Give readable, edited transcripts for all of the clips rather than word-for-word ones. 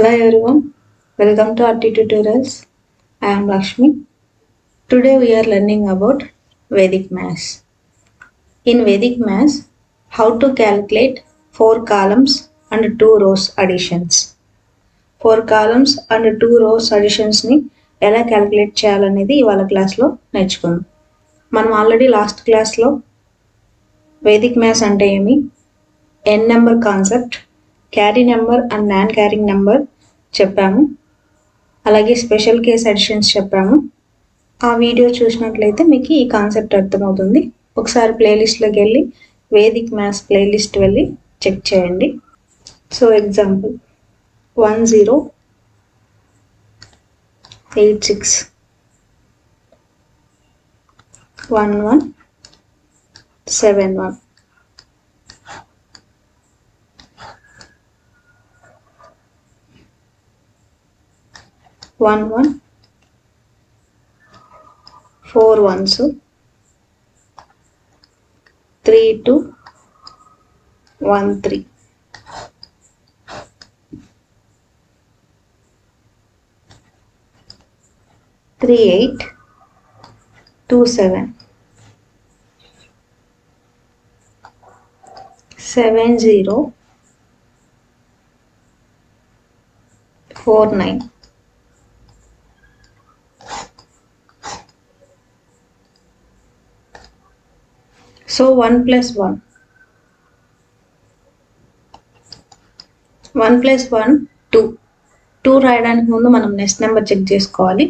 Hello everyone, welcome to RT Tutorials. I am Lakshmi. Today we are learning about Vedic Maths. In Vedic Maths, how to calculate 4 columns and 2 rows additions. 4 columns and 2 rows additions ని ఎలా calculate చేయాలనేది ఇవాళ క్లాస్లో నేర్చుకుందాం. మనం already last క్లాస్లో Vedic maths అంటే ఏమి, n number concept, carry number and non carrying number చెప్పాము. అలాగే స్పెషల్ కేస్ అడిషన్స్ చెప్పాము. ఆ వీడియో చూసినట్లయితే మీకు ఈ కాన్సెప్ట్ అర్థమవుతుంది. ఒకసారి ప్లేలిస్ట్లోకి వెళ్ళి వేదిక్ మ్యాథ్స్ ప్లేలిస్ట్ వెళ్ళి చెక్ చేయండి. So example 1086 1171 4 ones 3213 3827 7049. So 1 plus 1 2 రాయడానికి ముందు మనం నెక్స్ట్ నెంబర్ చెక్ చేసుకోవాలి.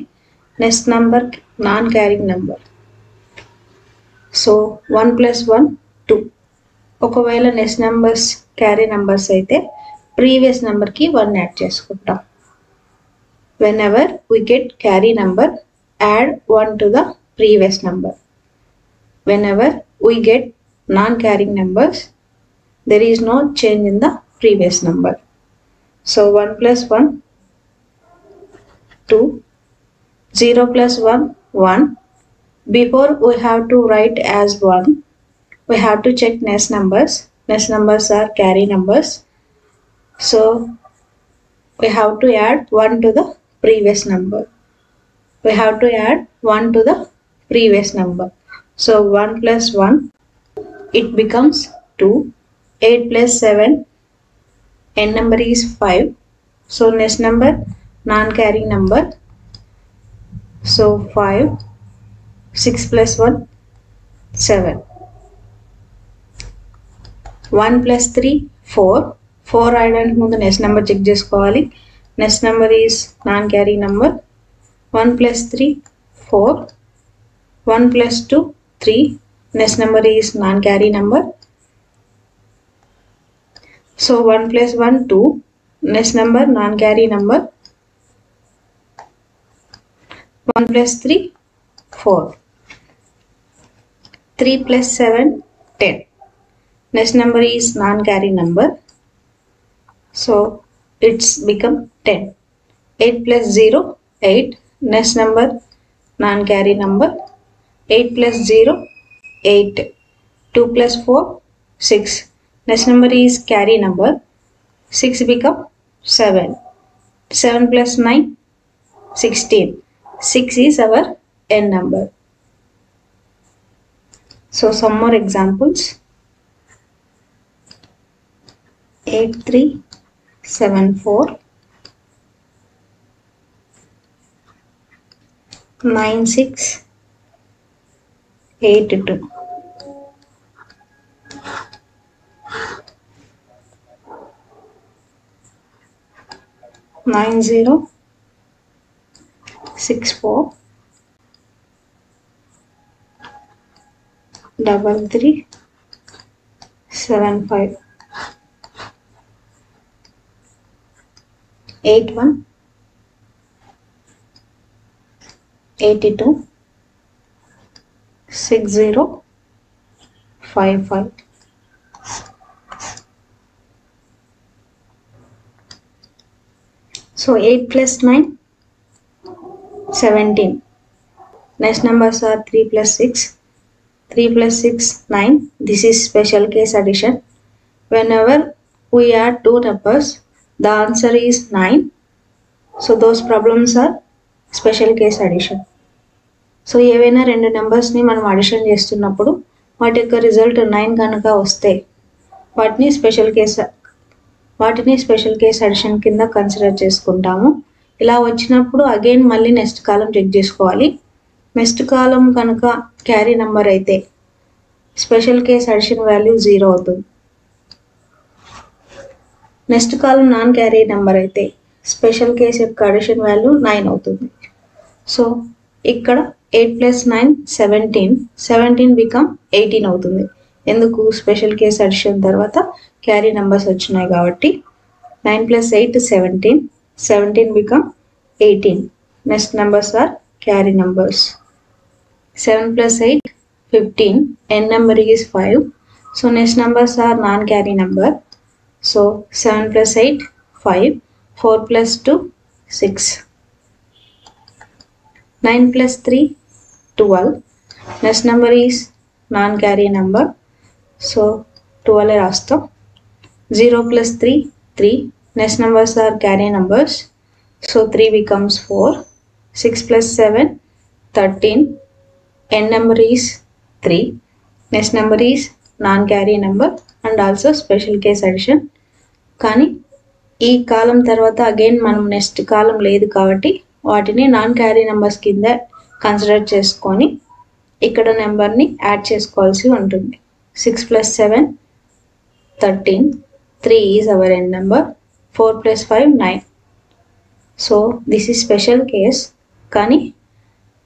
Next number non carrying number. So 1 plus 1 2. ఒకవేళ నెక్స్ట్ నెంబర్స్ క్యారీ నెంబర్స్ అయితే ప్రీవియస్ నెంబర్కి 1 యాడ్ చేసుకుంటాం. whenever we get carry number, add 1 to the previous number. Whenever we get non-carrying numbers, there is no change in the previous number. So 1 plus 1 2, 0 plus 1 1. Before we have to write as 1, we have to check next numbers. Next numbers are carry numbers. So we have to add 1 to the previous number. We have to add 1 to the previous number. So 1 plus 1, it becomes 2. 8 plus 7, n number is 5. So next number non-carrying number. So 5. 6 plus 1, 7. 1 plus 3, 4. 4 రాయడానికి ముందు next number check చేసుకోవాలి. Next number is non carry number. 1 plus 3, 4. 1 plus 2, 3. Next number is non-carry number. So 1 plus 1 2. Next number non-carry number. 1 plus 3 4. 3 plus 7 10. Next number is non-carry number. So it's become 10. 8 plus 0 8. Next number non-carry number. 8 plus 0 8. 2 plus 4 6. Next number is carry number. 6 become 7. 7 plus 9 16. 6 is our n number. So some more examples. 8374 9682. 9064 3375 81 82 6055. So 8 plus 9 17. Next numbers are 3 plus 6. 3 plus 6 9. This is special case addition. Whenever we add two numbers, the answer is 9. So those problems are special case addition. So ఏవైనా రెండు నెంబర్స్ని మనం addition చేస్తున్నప్పుడు వాటి యొక్క result 9 కనుక వస్తే వాటిని special case addition కింద కన్సిడర్ చేసుకుంటాము. ఇలా వచ్చినప్పుడు అగైన్ మళ్ళీ నెక్స్ట్ కాలం చెక్ చేసుకోవాలి. నెక్స్ట్ కాలం కనుక క్యారీ నెంబర్ అయితే స్పెషల్ కేస్ అడిషన్ వాల్యూ 0 అవుతుంది. నెక్స్ట్ కాలం నాన్ క్యారీ నెంబర్ అయితే స్పెషల్ కేస్ యొక్క అడిషన్ వాల్యూ 9 అవుతుంది. సో ఇక్కడ 8 + 9 17 బికమ్ 18 అవుతుంది. ఎందుకు? స్పెషల్ కేస్ అడిషన్ తర్వాత క్యారీ నెంబర్స్ వచ్చినాయి కాబట్టి. 9 + 8 17 become 18. Next numbers are carry numbers. 7 + 8 15. n number is 5. So next numbers are non-carry number. So 7 + 8 5. 4 + 2 6. 9 + 3 12. Next number is non-carry number. So 12 rastam. 0 + 3 3. Next numbers are carry numbers. So 3 becomes 4. 6 + 7 13. n number is 3. Next number is non-carry number and also special case addition. కానీ ఈ కాలం తర్వాత again మనం next కాలం లేదు కాబట్టి వాటిని non carry numbers కింద consider చేసుకొని ఇక్కడ నెంబర్ని యాడ్ చేసుకోవాల్సి ఉంటుంది. 6 + 7 13. 3 is our n number. 4 + 5 9. So this is special case. కానీ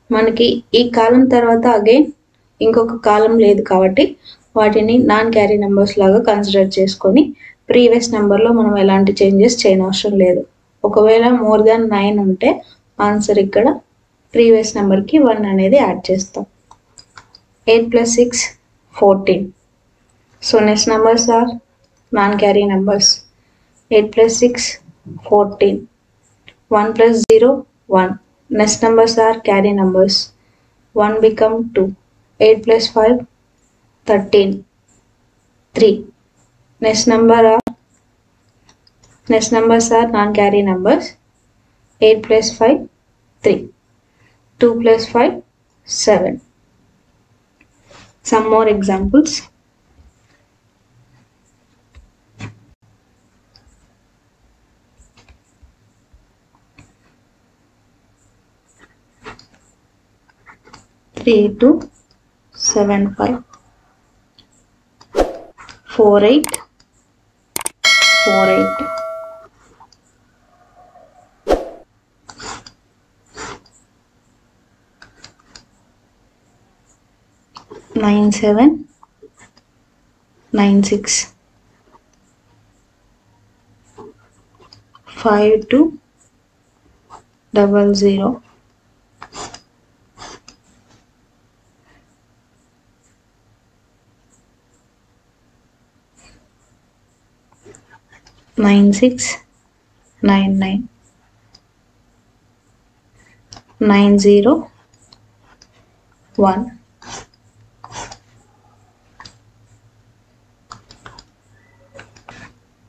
మనకి ఈ కాలం తర్వాత అగైన్ ఇంకొక కాలం లేదు కాబట్టి వాటిని నాన్ క్యారీ నెంబర్స్ లాగా కన్సిడర్ చేసుకొని ప్రీవియస్ నెంబర్లో మనం ఎలాంటి చేంజెస్ చేయనవసరం లేదు. ఒకవేళ మోర్ దాన్ 9 ఉంటే ఆన్సర్ ఇక్కడ ప్రీవియస్ నెంబర్కి 1 అనేది యాడ్ చేస్తాం. 8 + 6 14. So next numbers are non carry numbers. 8 + 6 14. 1 + 0 1. Next numbers are carry numbers. 1 become 2. 8 + 5 13. 3. Next numbers are non-carry numbers. 8 + 5 3. 2 + 5 7. Some more examples. 3 2 7 5 4 8 4 8 9 7 9 6 5 2 00 9 6 9 9 9 0 1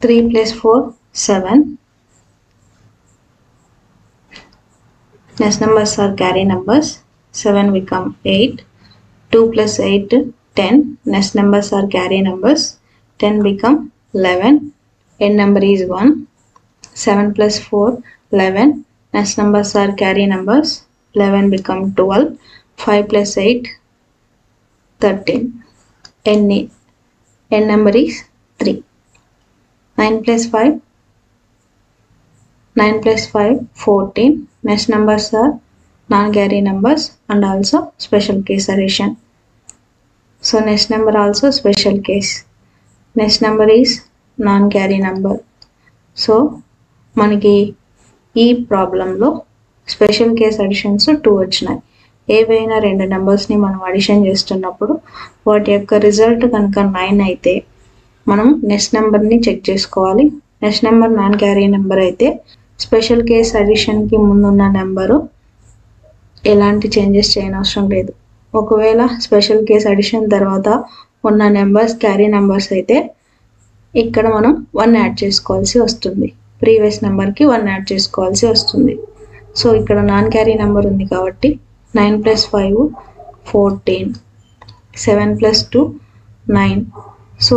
3 + 4 7. Next numbers are carry numbers. 7 become 8. 2 + 8 10. Next numbers are carry numbers. 10 become 11. n number is 1. 7 + 4 11. Next numbers are carry numbers. 11 become 12. 5 + 8 13. n number is 3. 9 + 5 14. Next numbers are non-carry numbers and also special case addition. So next number also special case. Next number is non-carry number. So మనకి ఈ ప్రాబ్లంలో special case additions 2 వచ్చినాయి. ఏవైనా రెండు నెంబర్స్ని మనం addition చేస్తున్నప్పుడు వాటి యొక్క రిజల్ట్ కనుక 9 అయితే మనం నెక్స్ట్ నెంబర్ని చెక్ చేసుకోవాలి. Next number non carry number అయితే స్పెషల్ కేస్ అడిషన్కి ముందున్న నెంబరు ఎలాంటి చేంజెస్ చేయనవసరం లేదు. ఒకవేళ స్పెషల్ కేస్ అడిషన్ తర్వాత ఉన్న నెంబర్స్ క్యారీ నెంబర్స్ అయితే ఇక్కడ మనం 1 యాడ్ చేసుకోవాల్సి వస్తుంది. ప్రీవియస్ నెంబర్కి 1 యాడ్ చేసుకోవాల్సి వస్తుంది. సో ఇక్కడ నాన్ క్యారీ నెంబర్ ఉంది కాబట్టి 9 + 5 14, 7 + 2 9. సో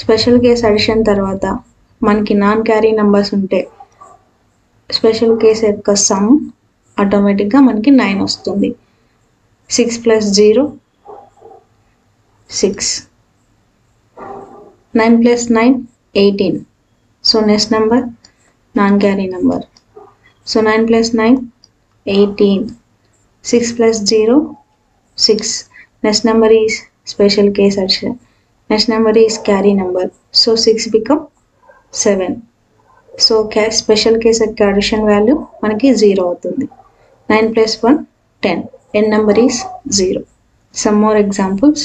స్పెషల్ కేస్ అడిషన్ తర్వాత మనకి నాన్ క్యారీ నెంబర్స్ ఉంటే స్పెషల్ కేస్ యొక్క సమ్ ఆటోమేటిక్గా మనకి 9 వస్తుంది. 6 + 0 6, 9 + 9 18. So next number non carry number. So 9 + 9 18, 6 + 0 6. Next number is special case addition. Next number is carry number. So 6 become 7. So special case addition value మనకి 0 అవుతుంది. 9 + 1 10. N number is 0. Some more examples.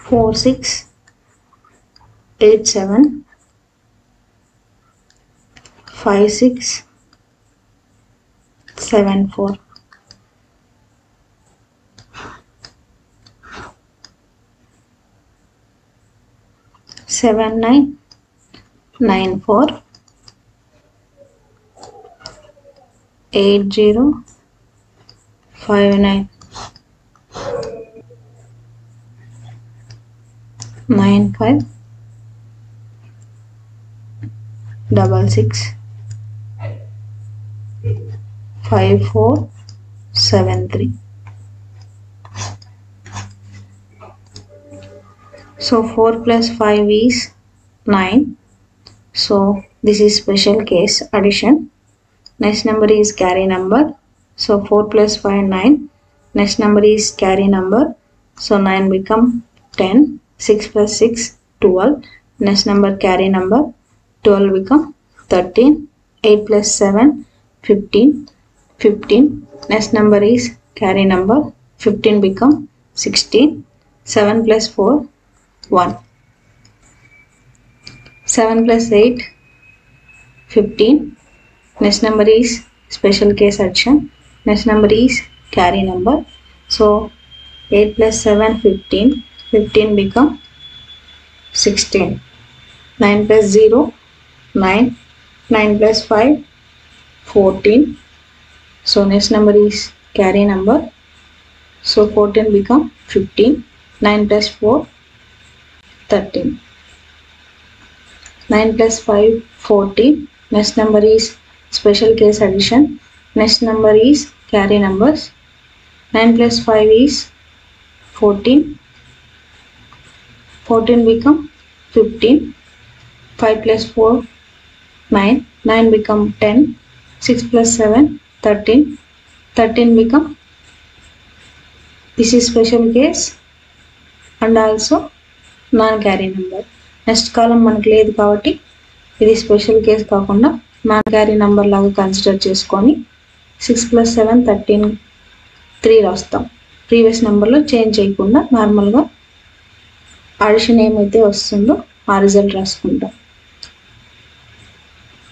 4 6, 8 7, 5 6, 7 4. 7 9, 9 4, 8 0, 5 9, 9 5, 6 6, 5 4, 7 3. So 4 + 5 is 9. So this is special case addition. Next number is carry number. So 4 + 5 9. Next number is carry number. So 9 become 10. 6 + 6 12. Next number carry number. 12 become 13. 8 + 7 15. 15. Next number is carry number. 15 become 16. 7 + 4 1. 7 + 8 15. Next number is special case addition. Next number is carry number. So 8 + 7 15. 15 become 16. 9 + 0 9. 9 + 5 14. So next number is carry number. So 14 become 15. 9 + 4 13. 9 + 5 14. Next number is special case addition. Next number is carry numbers. 9 + 5 is 14. 14 become 15. 5 + 4 9. 9 become 10. 6 + 7 13. 13 become, this is special case and also non carry number. Next column మనకు లేదు కాబట్టి ఇది special case కాకుండా non carry number లాగా consider చేసుకొని 6 + 7 13 3 రాస్తాం. Previous నెంబర్లో change చేయకుండా నార్మల్గా అడిషన్ ఏమైతే వస్తుందో ఆ రిజల్ట్ రాసుకుంటాం.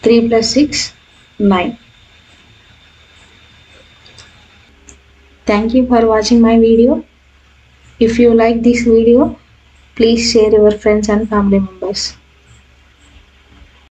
3 + 6 9. Thank you for watching my video. If you like this video, please share your friends and family members.